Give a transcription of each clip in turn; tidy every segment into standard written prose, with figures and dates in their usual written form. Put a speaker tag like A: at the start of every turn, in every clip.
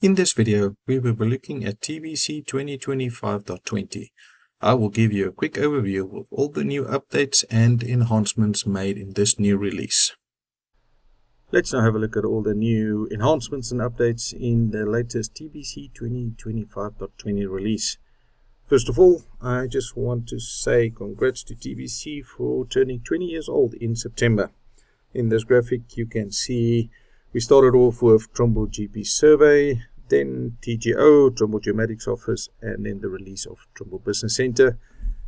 A: In this video, we will be looking at TBC 2025.20. I will give you a quick overview of all the new updates and enhancements made in this new release. Let's now have a look at all the new enhancements and updates in the latest TBC 2025.20 release. First of all, I just want to say congrats to TBC for turning 20 years old in September. In this graphic, you can see we started off with Trimble GP Survey, then TGO, Trimble Geomatics Office, and then the release of Trimble Business Center,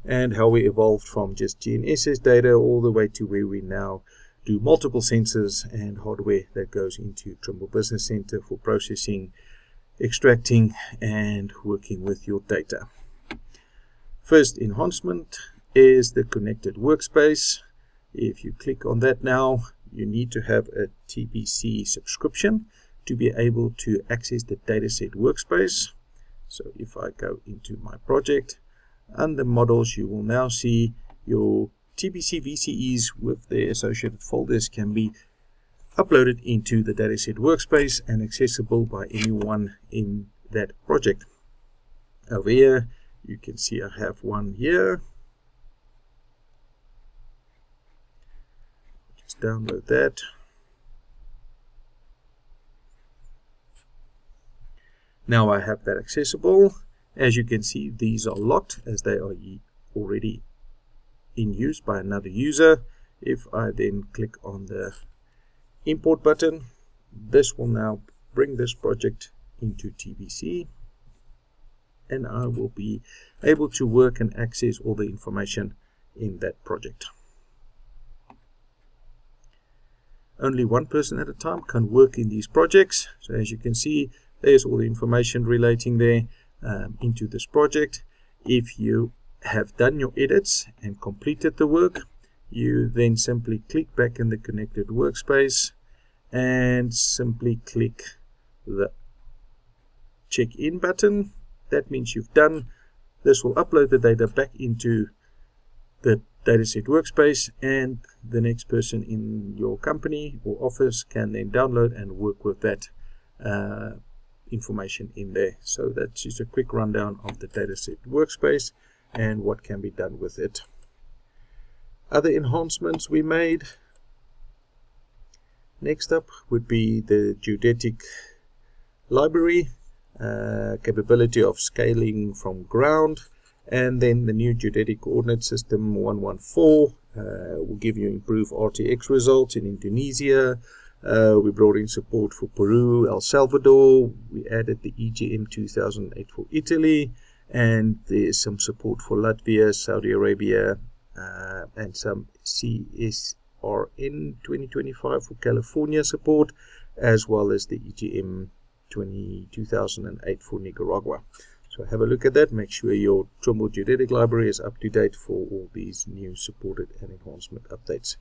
A: and how we evolved from just GNSS data all the way to where we now do multiple sensors and hardware that goes into Trimble Business Center for processing, extracting, and working with your data. First enhancement is the connected workspace. If you click on that now, you need to have a TBC subscription to be able to access the dataset workspace. So if I go into my project, under models, you will now see your TBC VCEs with their associated folders can be uploaded into the dataset workspace and accessible by anyone in that project. Over here, you can see I have one here. Just download that. Now I have that accessible. As you can see, these are locked as they are already in use by another user. If I then click on the import button, this will now bring this project into TBC, and I will be able to work and access all the information in that project. Only one person at a time can work in these projects. So as you can see, there's all the information relating there into this project. If you have done your edits and completed the work, you then simply click back in the connected workspace and simply click the check-in button. That means you've done. This will upload the data back into the dataset workspace, and the next person in your company or office can then download and work with that information in there. So that's just a quick rundown of the dataset workspace and what can be done with it. Other enhancements we made. Next up would be the Geodetic library, capability of scaling from ground, and then the new Geodetic coordinate system 114 will give you improved RTX results in Indonesia. We brought in support for Peru, El Salvador. We added the EGM 2008 for Italy, and there's some support for Latvia, Saudi Arabia, and some CSRN 2025 for California support, as well as the EGM 2008 for Nicaragua. So have a look at that. Make sure your Trimble Geodetic library is up to date for all these new supported and enhancement updates.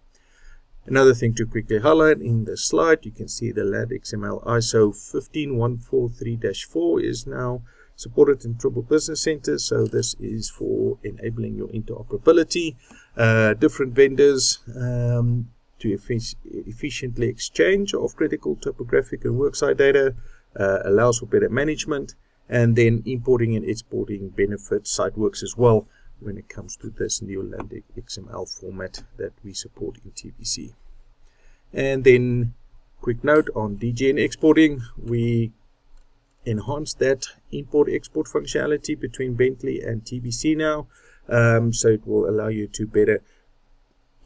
A: Another thing to quickly highlight in the slide, you can see the LAD XML ISO 15143-4 is now supported in Trimble Business Center. So this is for enabling your interoperability, different vendors to efficiently exchange of critical topographic and worksite data, allows for better management, and then importing and exporting benefits SiteWorks as well when it comes to this new LAD XML format that we support in TBC. And then quick note on DGN exporting, we enhanced that import-export functionality between Bentley and TBC now, so it will allow you to better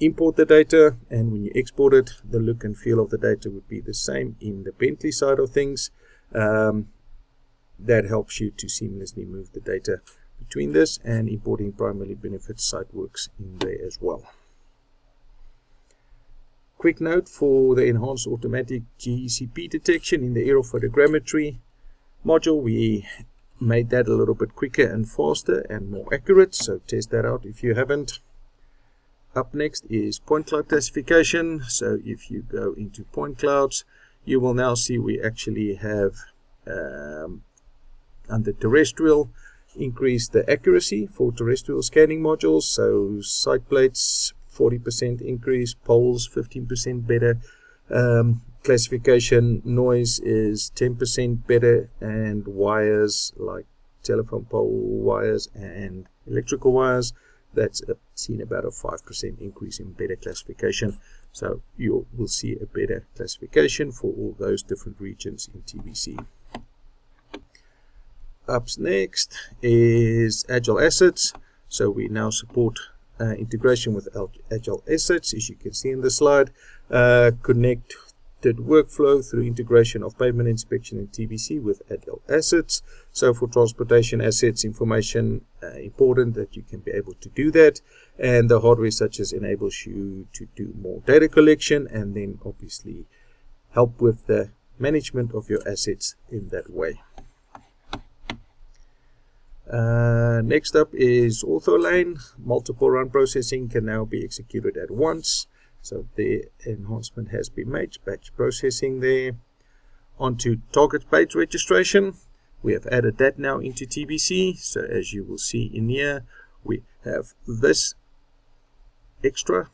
A: import the data, and when you export it, the look and feel of the data would be the same in the Bentley side of things. That helps you to seamlessly move the data between this, and importing primarily benefits SiteWorks in there as well. Quick note for the enhanced automatic GECP detection in the aerophotogrammetry module. We made that a little bit quicker and faster and more accurate, so test that out if you haven't. Up next is point cloud classification. So if you go into point clouds, you will now see we actually have under terrestrial increase the accuracy for terrestrial scanning modules. So site plates 40% increase, poles 15% better classification noise is 10% better, and wires like telephone pole wires and electrical wires, that's seen about a 5% increase in better classification. So you will see a better classification for all those different regions in TBC. Up next is Agile Assets. So we now support integration with Agile Assets, as you can see in the slide. Connected workflow through integration of pavement inspection in TBC with Agile Assets. So for transportation assets information, important that you can be able to do that. And the hardware such as enables you to do more data collection and then obviously help with the management of your assets in that way. Next up is AutoLane. Multiple run processing can now be executed at once. So the enhancement has been made, batch processing there. Onto target page registration. We have added that now into TBC. So as you will see in here, we have this extra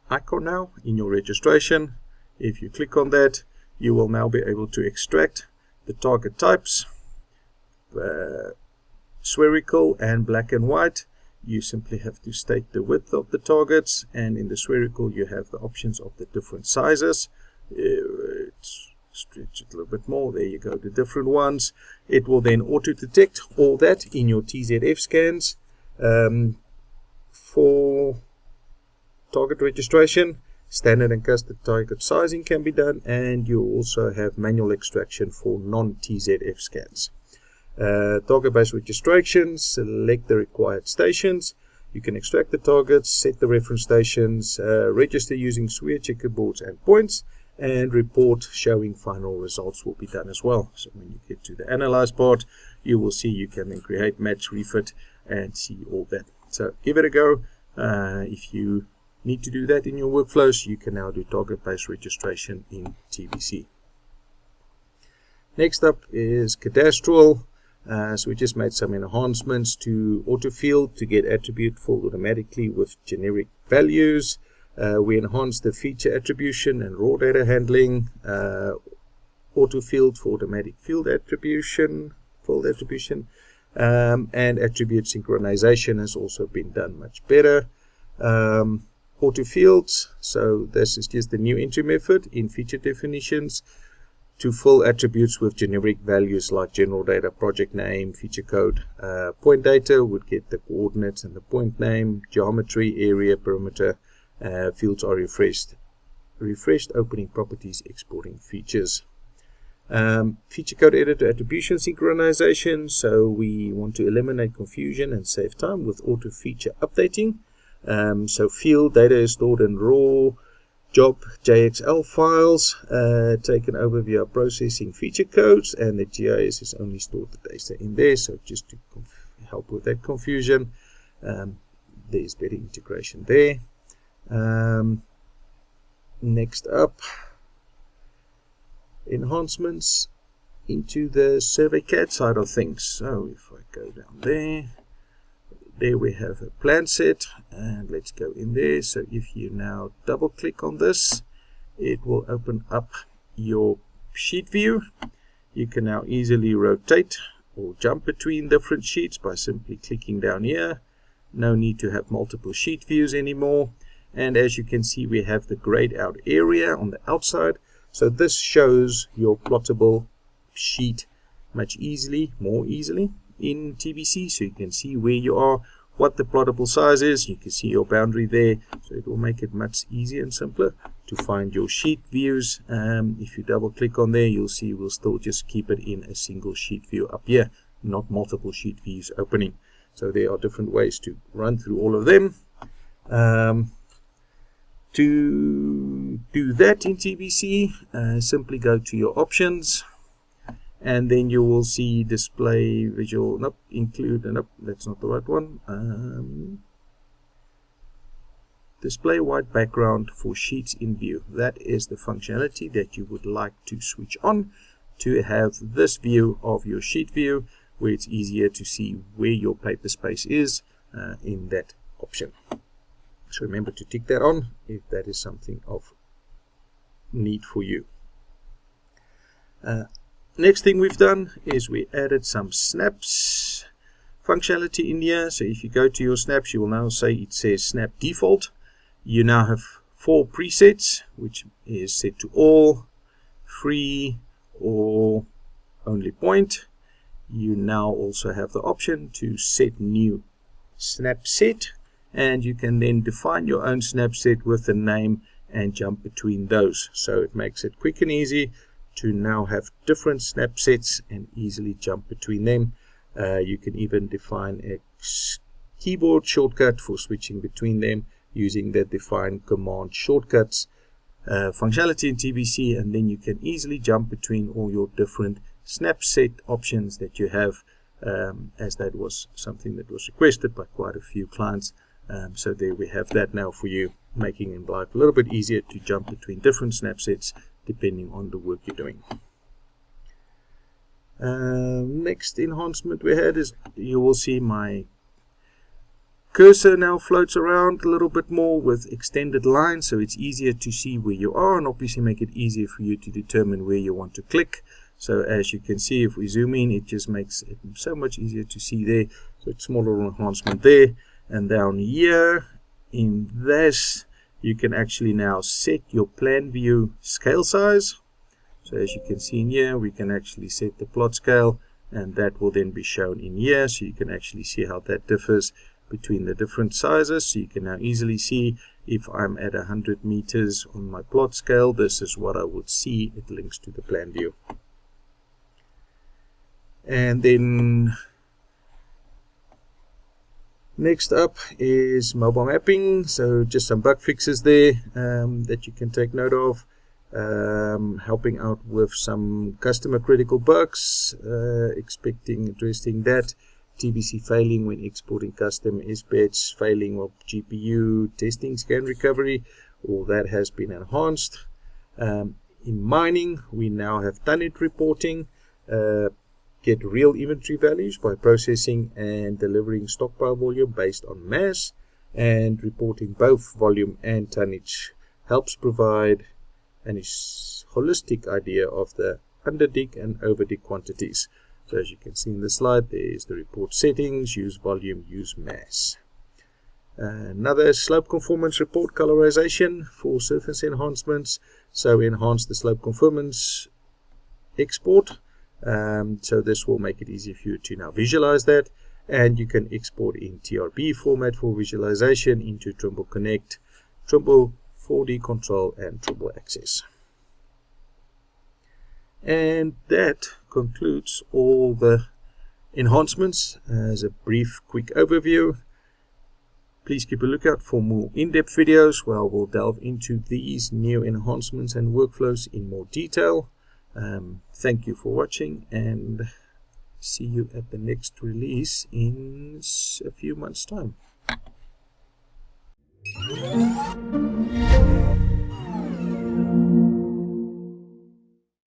A: icon now in your registration. If you click on that, you will now be able to extract the target types, spherical and black and white. You simply have to state the width of the targets, and in the spherical you have the options of the different sizes. Stretch it a little bit more, there you go, the different ones. It will then auto detect all that in your TZF scans. For target registration, standard and custom target sizing can be done, and you also have manual extraction for non-TZF scans. Target-based registration, select the required stations. You can extract the targets, set the reference stations, register using SWIR checkerboards and points, and report showing final results will be done as well. So when you get to the analyze part, you will see you can then create, match, refit, and see all that. So give it a go. If you need to do that in your workflows, you can now do target-based registration in TBC. Next up is Cadastral. So we just made some enhancements to autofield to get attribute filled automatically with generic values. We enhanced the feature attribution and raw data handling. Autofield for automatic field attribution, and attribute synchronization has also been done much better. Autofields, so this is just the new entry method in feature definitions to fill attributes with generic values like general data, project name, feature code. Point data would get the coordinates and the point name, geometry, area, perimeter. Fields are refreshed, opening properties, exporting features. Feature code editor attribution synchronization. So we want to eliminate confusion and save time with auto feature updating. So field data is stored in raw job JXL files, take an overview of processing feature codes, and the GIS is only stored the data in there. So just to help with that confusion, there's better integration there. Next up, enhancements into the survey CAD side of things. So if I go down there we have a plan set, and let's go in there. So if you now double click on this, it will open up your sheet view. You can now easily rotate or jump between different sheets by simply clicking down here. No need to have multiple sheet views anymore. And as you can see, we have the grayed out area on the outside. So this shows your plottable sheet much more easily in TBC. So you can see where you are, what the plottable size is. You can see your boundary there. So it will make it much easier and simpler to find your sheet views. If you double click on there, you'll see we'll still just keep it in a single sheet view up here, not multiple sheet views opening. So there are different ways to run through all of them. To do that in TBC, simply go to your options, and then you will see display visual, that's not the right one. Display white background for sheets in view. That is the functionality that you would like to switch on to have this view of your sheet view, where it's easier to see where your paper space is in that option. So remember to tick that on if that is something of need for you. Next thing we've done is we added some snaps functionality in here. So if you go to your snaps, you will now say it says snap default. You now have 4 presets, which is set to all, free, or only point. You now also have the option to set new snap set, and you can then define your own snap set with the name and jump between those. So it makes it quick and easy to now have different snap sets and easily jump between them. You can even define a keyboard shortcut for switching between them using the define command shortcuts functionality in TBC, and then you can easily jump between all your different snap set options that you have, as that was something that was requested by quite a few clients. So there we have that now for you, making it life a little bit easier to jump between different snap sets depending on the work you're doing. Next enhancement we had is you will see my cursor now floats around a little bit more with extended lines, so it's easier to see where you are, and obviously make it easier for you to determine where you want to click. So as you can see, if we zoom in, it just makes it so much easier to see there. So it's smaller enhancement there, and down here in this you can actually now set your plan view scale size. So as you can see in here, we can actually set the plot scale, and that will then be shown in here, so you can actually see how that differs between the different sizes. So you can now easily see if I'm at 100 meters on my plot scale, this is what I would see. It links to the plan view. And then next up is mobile mapping. So just some bug fixes there that you can take note of. Helping out with some customer critical bugs, addressing that. TBC failing when exporting custom SBETs, failing of GPU, testing scan recovery, all that has been enhanced. In mining, we now have tonnage reporting, get real inventory values by processing and delivering stockpile volume based on mass, and reporting both volume and tonnage helps provide a holistic idea of the underdig and overdig quantities. So as you can see in the slide, there is the report settings, use volume, use mass. Another slope conformance report colorization for surface enhancements. So enhance the slope conformance export. So this will make it easier for you to now visualize that. And you can export in TRB format for visualization into Trimble Connect, Trimble 4D Control, and Trimble Access. And that concludes all the enhancements as a brief quick overview. Please keep a lookout for more in-depth videos where I will delve into these new enhancements and workflows in more detail. Thank you for watching, and see you at the next release in a few months' time.